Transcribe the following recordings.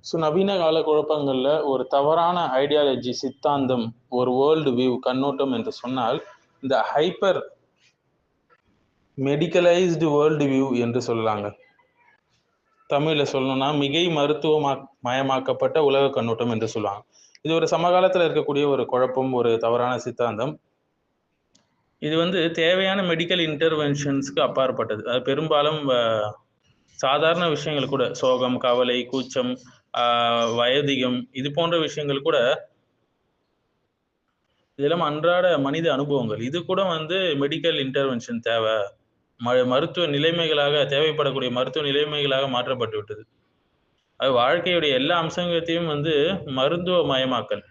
So நவீன கால குழப்பங்கள்ல ஒரு தவறான ஐடியாலஜி, சித்தாந்தம், ஒரு வேர்ல்டு வியூ, கண்ணோட்டம் என்று சொன்னால் இந்த ஹைப்பர் மெடிக்கலைஸ்டு வேர்ல்டு வியூ என்று சொல்லலாங்க. தமிழ்ல சொல்லணும்னா மிகை மயமாக்கப்பட்ட உலக கண்ணோட்டம் என்று சொல்லுவாங்க. இது ஒரு சமகாலத்தில் இருக்கக்கூடிய ஒரு குழப்பம், ஒரு தவறான சித்தாந்தம். இது தேவையான மெடிக்கல் இன்டர்வென்ஷன்ஸ்க்கு அப்பாற்பட்டது. அது பெரும்பாலும் சாதாரண விஷயங்கள் கூட, சோகம், கவலை, கூச்சம், வயதிகம், இது போன்ற விஷயங்கள் கூட, இதெல்லாம் அன்றாட மனித அனுபவங்கள். இது கூட மெடிக்கல் இன்டர்வென்ஷன் தேவை, மருத்துவ நிலைமைகளாக, தேவைப்படக்கூடிய மருத்துவ நிலைமைகளாக மாற்றப்பட்டு விட்டது. அது வாழ்க்கையுடைய எல்லா அம்சங்களையும் மருத்துவ மயமாக்கல்.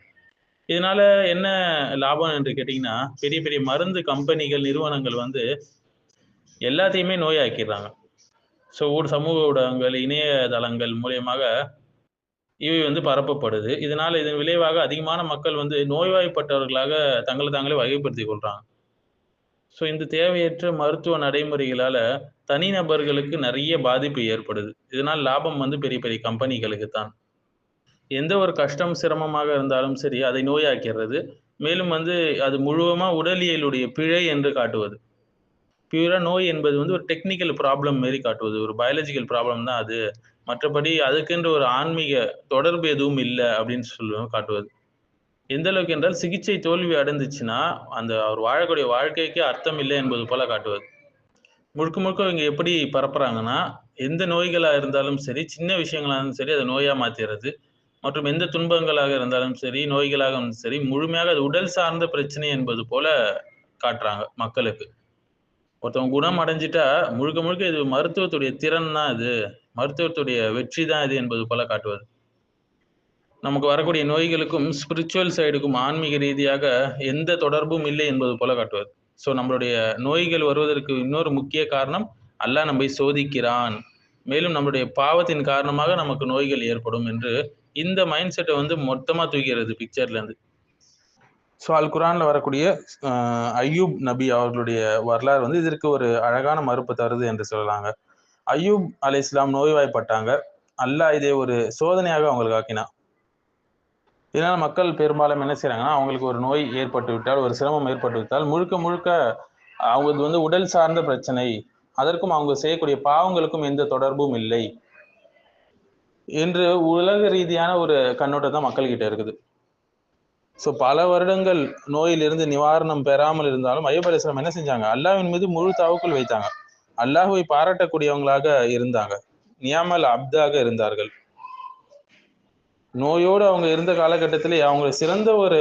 இதனால என்ன லாபம் என்று கேட்டீங்கன்னா, பெரிய பெரிய மருந்து கம்பெனிகள், நிறுவனங்கள் எல்லாத்தையுமே நோயாக்கிடுறாங்க. ஸோ சமூக ஊடகங்கள், இணையதளங்கள் மூலியமாக இவை பரப்பப்படுது. இதன் விளைவாக அதிகமான மக்கள் நோய்வாய்ப்பட்டவர்களாக தங்களை தாங்களே வகைப்படுத்திக் கொள்றாங்க. ஸோ இந்த தேவையற்ற மருத்துவ நடைமுறைகளால தனிநபர்களுக்கு நிறைய பாதிப்பு ஏற்படுது. இதனால் லாபம் பெரிய பெரிய கம்பெனிகளுக்கு தான். எந்த ஒரு கஷ்டம், சிரமமாக இருந்தாலும் சரி, அதை நோயாக்கிறது. மேலும் அது முழுவதுமா உடலியலுடைய பிழை என்று காட்டுவது. பியூரா நோய் என்பது ஒரு டெக்னிக்கல் ப்ராப்ளம் மாரி காட்டுவது. ஒரு பயாலஜிக்கல் ப்ராப்ளம் தான் அது. மற்றபடி அதுக்கென்று ஒரு ஆன்மீக தொடர்பு எதுவும் இல்ல அப்படின்னு காட்டுவது. எந்த அளவுக்கு என்றால், சிகிச்சை தோல்வி அடைந்துச்சுன்னா, அவர் வாழக்கூடிய வாழ்க்கைக்கே அர்த்தம் இல்லை என்பது போல காட்டுவது. முழுக்க முழுக்க இவங்க எப்படி பரப்புறாங்கன்னா, எந்த நோய்களா இருந்தாலும் சரி, சின்ன விஷயங்களா இருந்தாலும் சரி, அதை நோயா மாத்திறது. மற்றும் எந்த துன்பங்களாக இருந்தாலும் சரி, நோய்களாக இருந்தாலும் சரி, முழுமையாக அது உடல் சார்ந்த பிரச்சனை என்பது போல காட்டுறாங்க மக்களுக்கு. ஒருத்தவங்க குணம் அடைஞ்சிட்டா முழுக்க முழுக்க இது மருத்துவத்துடைய திறன் தான் இது, மருத்துவத்துடைய வெற்றி தான் இது என்பது போல காட்டுவது. நமக்கு வரக்கூடிய நோய்களுக்கும் ஸ்பிரிச்சுவல் சைடுக்கும், ஆன்மீக ரீதியாக எந்த தொடர்பும் இல்லை என்பது போல காட்டுவது. ஸோ நம்மளுடைய நோய்கள் வருவதற்கு இன்னொரு முக்கிய காரணம், அல்லாஹ் நம்மை சோதிக்கிறான். மேலும் நம்மளுடைய பாவத்தின் காரணமாக நமக்கு நோய்கள் ஏற்படும் என்று இந்த மைண்ட் செட்டை மொத்தமா தூக்கிறது பிக்சர்ல இருந்து. ஸோ அல் குரான்ல வரக்கூடிய அய்யூப் நபி அவர்களுடைய வரலாறு இதற்கு ஒரு அழகான மறுப்பு தருது என்று சொல்லலாங்க. அய்யூப் அலைஹிஸ்ஸலாம் நோய்வாய்ப்பட்டாங்க. அல்லாஹ் இதை ஒரு சோதனையாக அவங்களுக்கு ஆக்கினான். இதனால மக்கள் பெரும்பாலும் என்ன செய்யறாங்கன்னா, அவங்களுக்கு ஒரு நோய் ஏற்பட்டு விட்டால், ஒரு சிரமம் ஏற்பட்டு விட்டால், முழுக்க முழுக்க அவங்களுக்கு உடல் சார்ந்த பிரச்சனை, அதற்கும் அவங்க செய்யக்கூடிய பாவங்களுக்கும் எந்த தொடர்பும் இல்லை என்று உலக ரீதியான ஒரு கண்ணோட்டம் தான் மக்கள் கிட்ட இருக்குது. ஸோ பல வருடங்கள் நோயிலிருந்து நிவாரணம் பெறாமல் இருந்தாலும் அய்யூப் அலைஹிஸ்ஸலாம் என்ன செஞ்சாங்க, அல்லாஹ்வின் மீது முழு தவக்குல் வைத்தாங்க. அல்லாஹ்வை பாராட்டக்கூடியவங்களாக இருந்தாங்க. நியாமல் அப்தாக இருந்தார்கள். நோயோடு அவங்க இருந்த காலகட்டத்திலே அவங்க சிறந்த ஒரு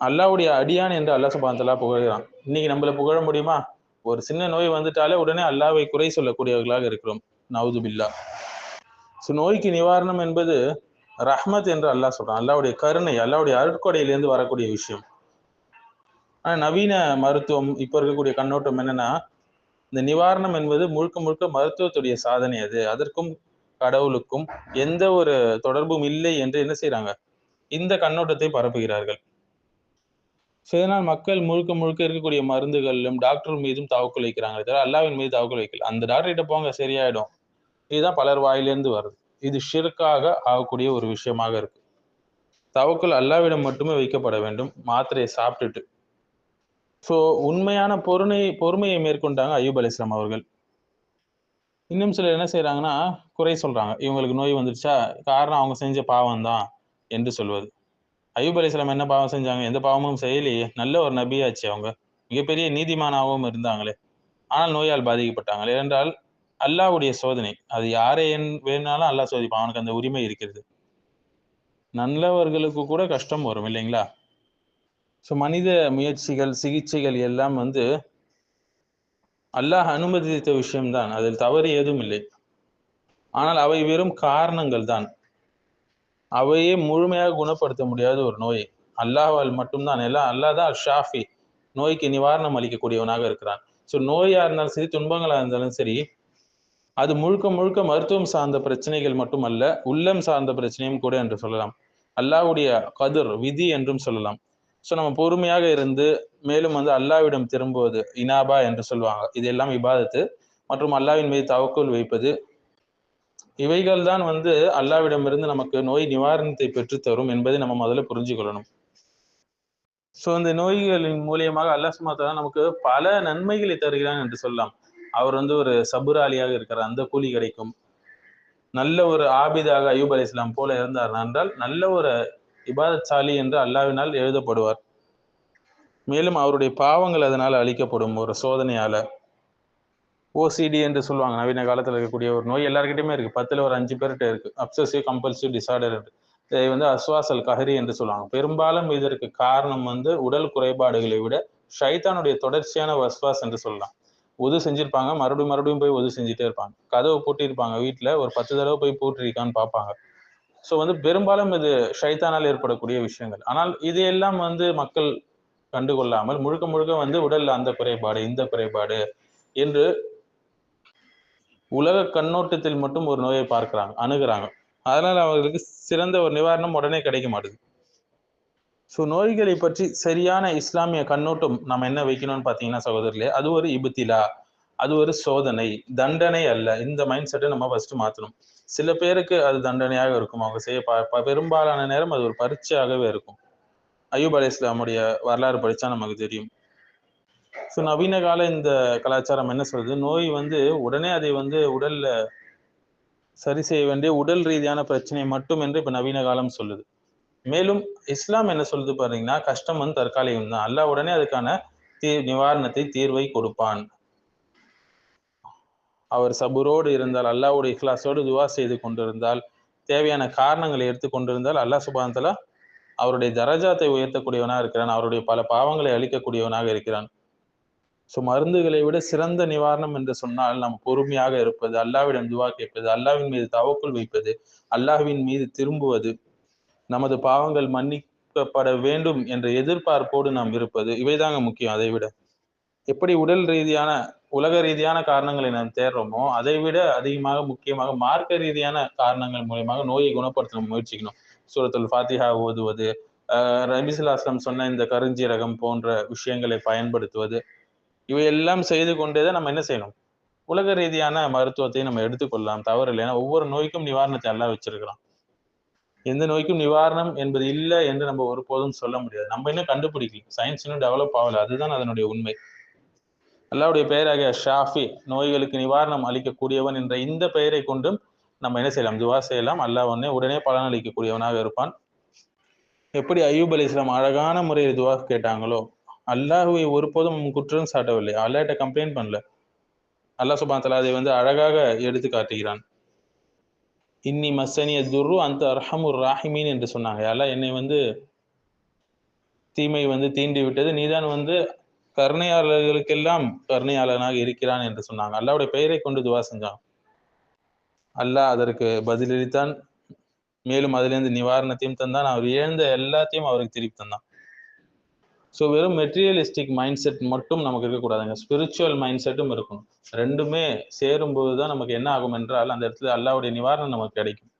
அல்லாஹ்வுடைய அடியான் என்று அல்லாஹ் சுப்ஹானஹு வ தஆலா புகழ்கிறான். இன்னைக்கு நம்மள புகழ முடியுமா? ஒரு சின்ன நோய் வந்துட்டாலே உடனே அல்லாஹ்வை குறை சொல்லக்கூடியவர்களாக இருக்கிறோம். நவுது பில்லா. ஸோ நோய்க்கு நிவாரணம் என்பது ரஹ்மத் என்று அல்லாஹ் சொல்றான். அல்லாஹ்வுடைய கருணை, அல்லாஹ்வுடைய அருட்கொடையிலிருந்து வரக்கூடிய விஷயம். ஆனா நவீன மருத்துவம் இப்ப இருக்கக்கூடிய கண்ணோட்டம் என்னன்னா, இந்த நிவாரணம் என்பது முழுக்க முழுக்க மருத்துவத்துடைய சாதனை. அது அதற்கும் கடவுளுக்கும் எந்த ஒரு தொடர்பும் இல்லை என்று என்ன செய்யறாங்க, இந்த கண்ணோட்டத்தை பரப்புகிறார்கள். இதனால் மக்கள் முழுக்க முழுக்க இருக்கக்கூடிய மருந்துகளிலும் டாக்டர் மீதும் தவக்குல் வைக்கிறாங்க, தவிர அல்லாஹ்வின் மீது தவக்குல் வைக்கல. அந்த டாக்டர் கிட்ட போங்க சரியாயிடும், இதுதான் பலர் வாயிலிருந்து வருது. இது ஷிர்காக ஆகக்கூடிய ஒரு விஷயமாக இருக்கு. தவக்குல் அல்லாஹ்விடம் மட்டுமே வைக்கப்பட வேண்டும், மாத்திரையை சாப்பிட்டுட்டு. ஸோ உண்மையான பொறுமையை மேற்கொண்டாங்க அய்யூப் அலைஹிஸ்ஸலாம் அவர்கள். இன்னும் சிலர் என்ன செய்யறாங்கன்னா, குறை சொல்றாங்க. இவங்களுக்கு நோய் வந்துருச்சா, காரணம் அவங்க செஞ்ச பாவம் தான் என்று சொல்வது. அய்யூப் அலைஹிஸ்ஸலாம் என்ன பாவம் செஞ்சாங்க? எந்த பாவமும் செய்யலையே. நல்ல ஒரு நபியாச்சு அவங்க. மிகப்பெரிய நீதிமானாகவும் இருந்தாங்களே. ஆனால் நோயால் பாதிக்கப்பட்டாங்களே. ஏனென்றால் அல்லாஹ்வுடைய சோதனை. அது யாரை வேணாலும் அல்லாஹ் சோதிப்பான். அவனுக்கு அந்த உரிமை இருக்கிறது. நல்லவர்களுக்கு கூட கஷ்டம் வரும் இல்லைங்களா? ஸோ மனித முயற்சிகள், சிகிச்சைகள் எல்லாம் அல்லாஹ் அனுமதித்த விஷயம்தான். அதில் தவறு ஏதும் இல்லை. ஆனால் அவை வெறும் காரணங்கள் தான். அவையே முழுமையாக குணப்படுத்த முடியாத ஒரு நோய். அல்லாஹ்வால் மட்டும்தான். எல்லாம் அல்லாஹ் தான் ஷாஃபி, நோய்க்கு நிவாரணம் அளிக்கக்கூடியவனாக இருக்கிறான். ஸோ நோயா இருந்தாலும் சரி, துன்பங்களா இருந்தாலும் சரி, அது முழுக்க முழுக்க மருத்துவம் சார்ந்த பிரச்சனைகள் மட்டுமல்ல, உள்ளம் சார்ந்த பிரச்சனையும் கூட என்று சொல்லலாம். அல்லாஹ்வுடைய கதிர், விதி என்றும் சொல்லலாம். ஸோ நம்ம பொறுமையாக இருந்து மேலும் அல்லாஹ்விடம் திரும்புவது, இனாபா என்று சொல்லுவாங்க. இது எல்லாம் இபாதத்து மற்றும் அல்லாஹ்வின் மீது தவக்குல் வைப்பது, இவைகள் தான் வந்து அல்லாவிடமிருந்து நமக்கு நோய் நிவாரணத்தை பெற்றுத்தரும் என்பதை நம்ம முதல்ல புரிஞ்சுக்கொள்ளணும். ஸோ இந்த நோய்களின் மூலியமாக அல்லாஹ் சுப்ஹானஹு வ தஆலா நமக்கு பல நன்மைகளை தருகிறான் என்று சொல்லலாம். அவர் வந்து ஒரு சபுராலியாக இருக்கிறார், அந்த கூலி கிடைக்கும். நல்ல ஒரு ஆபிதாக அய்யூப் அலைஹிஸ்ஸலாம் போல இருந்தார் என்றால் நல்ல ஒரு இபாதத்சாலி என்று அல்லாஹ்வினால் எழுதப்படுவார். மேலும் அவருடைய பாவங்கள் அதனால் அழிக்கப்படும் ஒரு சோதனையால. ஓசிடி என்று சொல்லுவாங்க. நவீன காலத்துல இருக்கக்கூடிய ஒரு நோய் எல்லார்கிட்டயுமே இருக்கு. 10ல ஒரு 5 பேர்கிட்ட இருக்கு. அப்சசிவ் கம்பல்சிவ் டிஸார்டர் என்று. இதை வந்து அஸ்வாஸ் கஹரி என்று சொல்லுவாங்க. பெரும்பாலும் இதற்கு காரணம் வந்து உடல் குறைபாடுகளை விட ஷைத்தானுடைய தொடர்ச்சியான வஸ்வாஸ் என்று சொல்லலாம். உது செஞ்சிருப்பாங்க, மறுபடியும் போய் உது செஞ்சுட்டே இருப்பாங்க. கதவை பூட்டியிருப்பாங்க வீட்டுல, ஒரு 10 தடவை போய் பூட்டிருக்கான்னு பார்ப்பாங்க. ஸோ வந்து பெரும்பாலும் இது ஷைத்தானால் ஏற்படக்கூடிய விஷயங்கள். ஆனால் இதையெல்லாம் வந்து மக்கள் கண்டுகொள்ளாமல் முழுக்க முழுக்க வந்து உடல்ல அந்த குறைபாடு, இந்த குறைபாடு என்று உலக கண்ணோட்டத்தில் மட்டும் ஒரு நோயை பார்க்கிறாங்க, அணுகுறாங்க. அதனால அவர்களுக்கு சிறந்த ஒரு நிவாரணம் உடனே கிடைக்க மாட்டுது. ஸோ நோய்களை பற்றி சரியான இஸ்லாமிய கண்ணோட்டம் நம்ம என்ன வைக்கணும்னு பார்த்தீங்கன்னா சகோதரர்களே, அது ஒரு இப்திலா, அது ஒரு சோதனை, தண்டனை அல்ல. இந்த மைண்ட் செட்டை நம்ம ஃபர்ஸ்ட் மாற்றணும். சில பேருக்கு அது தண்டனையாக இருக்கும். அவங்க செய்ய பெரும்பாலான நேரம் அது ஒரு பரீட்சையாகவே இருக்கும். அய்யூப் அலைஹிஸ்ஸலாமுடைய வரலாறு படிச்சா நமக்கு தெரியும். ஸோ நவீன கால இந்த கலாச்சாரம் என்ன சொல்றது, நோய் வந்து உடனே அதை வந்து உடல்ல சரி செய்ய வேண்டிய உடல் ரீதியான பிரச்சனை மட்டும் என்று இப்ப நவீன காலம் சொல்லுது. மேலும் இஸ்லாம் என்ன சொல்லுது பாத்தீங்கன்னா, கஷ்டம் வந்து தற்காலிகம் தான். அல்லாஹ் உடனே அதுக்கான நிவாரணத்தை, தீர்வை கொடுப்பான். அவர் சபுரோடு இருந்தால், அல்லாஹ்வுடைய இக்லாஸோடு துவா செய்து கொண்டிருந்தால், தேவையான காரணங்களை எடுத்து கொண்டிருந்தால், அல்லாஹ் சுப்ஹானஹு வ தஆலா அவருடைய தரஜாத்தை உயர்த்தக்கூடியவனாக இருக்கிறான். அவருடைய பல பாவங்களை அழிக்கக்கூடியவனாக இருக்கிறான். ஸோ மருந்துகளை விட சிறந்த நிவாரணம் என்று சொன்னால், நாம் பொறுமையாக இருப்பது, அல்லாஹ்விடம் துவா கேட்பது, அல்லாஹ்வின் மீது தவக்குல் வைப்பது, அல்லாஹ்வின் மீது திரும்புவது, நமது பாவங்கள் மன்னிக்கப்பட வேண்டும் என்ற எதிர்பார்ப்போடு நாம் இருப்பது, இவைதாங்க முக்கியம். அதை விட எப்படி உடல் ரீதியான உலக ரீதியான காரணங்களை நாம் தேடுறோமோ, அதை விட அதிகமாக முக்கியமாக மார்க்க ரீதியான காரணங்கள் மூலமாக நோயை குணப்படுத்த முயற்சிக்கணும். சூரத்துல் ஃபாத்திஹா ஓதுவது, நபி ஸல்லல்லாஹு அலைஹி வஸல்லம் சொன்ன இந்த கருஞ்சீரகம் போன்ற விஷயங்களை பயன்படுத்துவது, இவையெல்லாம் செய்து கொண்டேதான் நம்ம என்ன செய்யணும், உலக ரீதியான மருத்துவத்தை நம்ம எடுத்துக்கொள்ளலாம், தவறில்லை. ஏன்னா ஒவ்வொரு நோய்க்கும் நிவாரணத்தை அல்லாஹ் வச்சிருக்கிறான். எந்த நோய்க்கும் நிவாரணம் என்பது இல்லை என்று நம்ம ஒருபோதும் சொல்ல முடியாது. நம்ம இன்னும் கண்டுபிடிக்கல, சயின்ஸ் இன்னும் டெவலப் ஆகல. அதுதான் அதனுடைய உண்மை. அல்லாஹ்வுடைய பெயராகிய ஷாஃபி, நோய்களுக்கு நிவாரணம் அளிக்கக்கூடியவன் என்ற இந்த பெயரை கொண்டும் நம்ம என்ன செய்யலாம், துவா செய்யலாம். அல்லாஹ் உடனே பலன் அளிக்கக்கூடியவனாக இருப்பான். எப்படி அய்யூப் அலைஹிஸ்ஸலாம் அழகான முறையில் துவா கேட்டாங்களோ, அல்லாஹ்வை ஒருபோதும் குற்றம் சாட்டவில்லை, அல்லாஹ்ட்ட கம்ப்ளைண்ட் பண்ணல. அல்லாஹ் சுப்ஹானஹு வ தஆலா அதை வந்து அழகாக எடுத்து காட்டுகிறான். இன்னி மஸ்ஸனிய துர்ரு அந்த அர்ஹமுர் ராஹிமீன் என்று சொன்னாங்க. அல்லாஹ் என்னை வந்து தீமை வந்து தீண்டி விட்டது, நீதான் வந்து கருணையாளர்களுக்கெல்லாம் கருணையாளனாக இருக்கிறான் என்று சொன்னாங்க. அல்லாஹ்வுடைய பெயரை கொண்டு துவா செஞ்சாங்க. அல்லாஹ் அதற்கு பதிலளித்தான். மேலும் அதிலிருந்து நிவாரணத்தையும் தந்தான். அவர் இழந்த எல்லாத்தையும் அவருக்கு திருப்பி தந்தான். ஸோ வெறும் மெட்டீரியலிஸ்டிக் மைண்ட் செட் மட்டும் நமக்கு இருக்கக்கூடாதுங்க. ஸ்பிரிச்சுவல் மைண்ட் செட்டும் இருக்கணும். ரெண்டுமே சேரும்போது தான் நமக்கு என்ன ஆகும் என்றால், அந்த இடத்துல அல்லாஹ்வுடைய நிவாரணம் நமக்கு கிடைக்கும்.